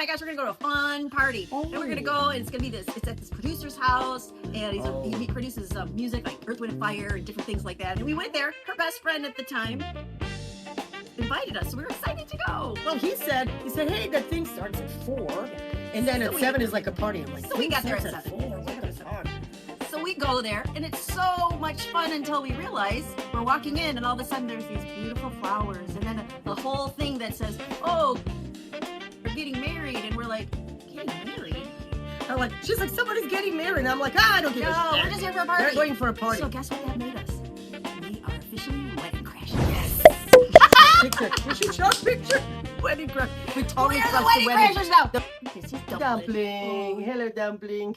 my gosh, we're gonna go to a fun party, and we're gonna go, and it's gonna be this. It's at this producer's house, and he produces music like Earth, Wind, and Fire and different things like that. And we went there. Her best friend at the time invited us, so we were excited to go. Well, he said, hey, that thing starts at 4, and then at 7 is like a party. I'm like, so we got there at 7. 4. So we go there, and it's so much fun until we realize we're walking in, and all of a sudden there's these beautiful flowers, and then the whole thing that says, "Oh, we're getting married," and we're like, "Getting married?" I'm like, she's like, somebody's getting married. And I'm like, I don't give a shit. No, we're just here for a party. They're going for a party. So guess what that made us? We are officially wedding crashers. Yes. Picture. We should show a picture. Wedding crash. We totally We are the crushed wedding crashers now. Dumpling. Hello, Dumpling.